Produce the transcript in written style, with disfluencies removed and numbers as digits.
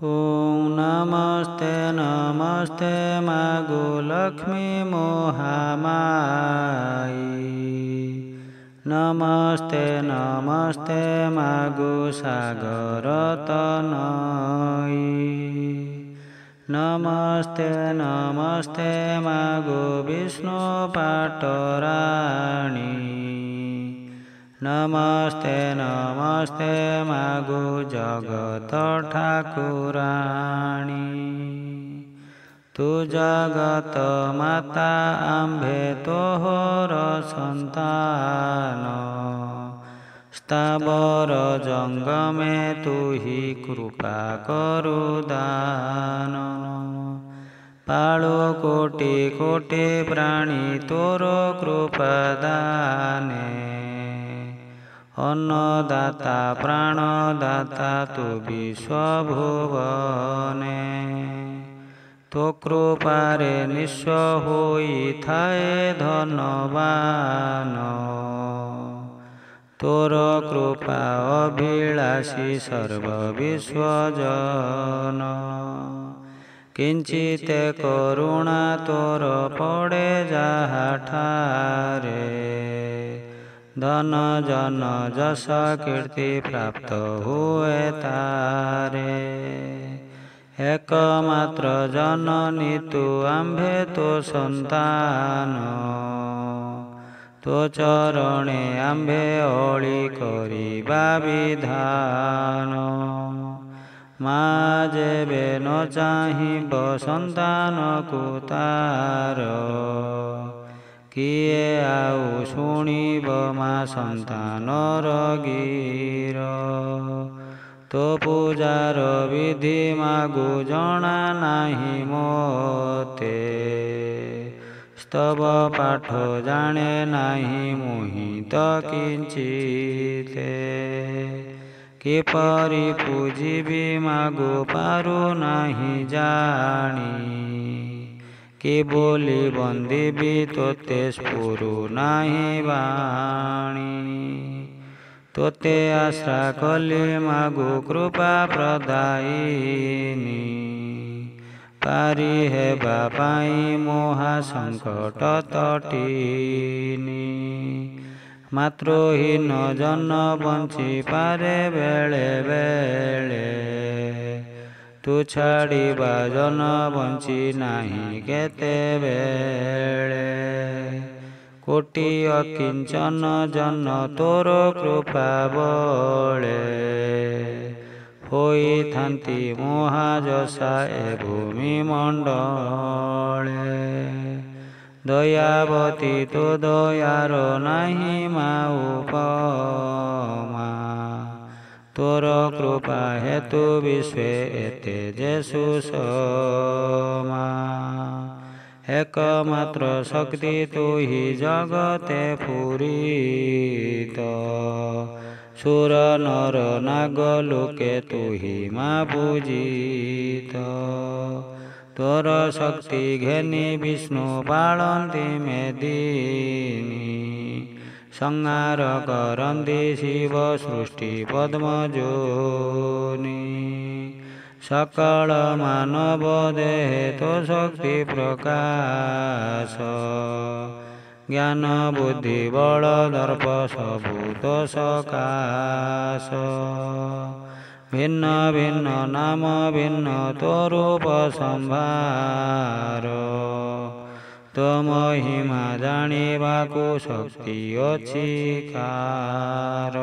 ओं नमस्ते नमस्ते मागो लक्ष्मी मोहामाई। नमस्ते नमस्ते मागो सागर तनई। नमस्ते नमस्ते मागो विष्णु पाटराणी। नमस्ते नमस्ते मागो जगत ठाकुराणी। तु जगत माता आम्भे तोहर संतान। स्थावर जंगमे तु ही कृपा करु दान। पाळु कोटि कोटि प्राणी तोर कृपा दाने। अन्नदाता प्राणदाता तु विश्वभुवने। तो कृपारे निस्व होई थाए धनवान। तोर कृपा अभिलाषी सर्व विश्वजन। किंचिते करुणा तोर पड़े जाहा ठारे। धन जन जस कीर्ति प्राप्त हुए तारे। एकमात्र जननी तु आम्भे तो संतान। तो चरणे आम्भे ओळी करिबा विधान। माँ जेबे न चाहिब संतान को तार। किए आउ शुणिब माँ संतानर गीर। तो पूजार विधि मागु जना नाही मोते। स्तव पाठ जाने नाही मुहि तो किंचिते। किपरि पूजिबि मागु पारु नाही जानी। कि बोली बंदिबि तोते स्फुरु नाही वाणी। तोते आश्रा कली मागु कृपा प्रदायिनी। पारी हेबा पाई मोहा संकट तटिनी। मातृहीन जन बंची पारे बेले बेले। तु छाड़िबा जन बंची नाही केते बेले। कोटि अकिंचन जन तोर कृपा बले। होई थांती महाजसा ए भूमि मंडले। दयावती तो दयार नाही माँ उपमा। तोर कृपा हेतु विश्वे एते जे सुषमा। एकमात्र शक्ति तु ही जगते पूरित। सुर नर नाग लोके तु ही माँ पूजित। तोर शक्ति घेनी विष्णु पालन्ति मेदिनी। संहार करन्ति शिव सृष्टि पद्मजोनि। सकल मानव देहे तो शक्ति प्रकाश। ज्ञान बुद्धि बल दर्प सबु तो सकाश। भिन्न भिन्न नाम भिन्न तो रूप संभार। तो महिमा जानिबाकु शक्ति अछि कार।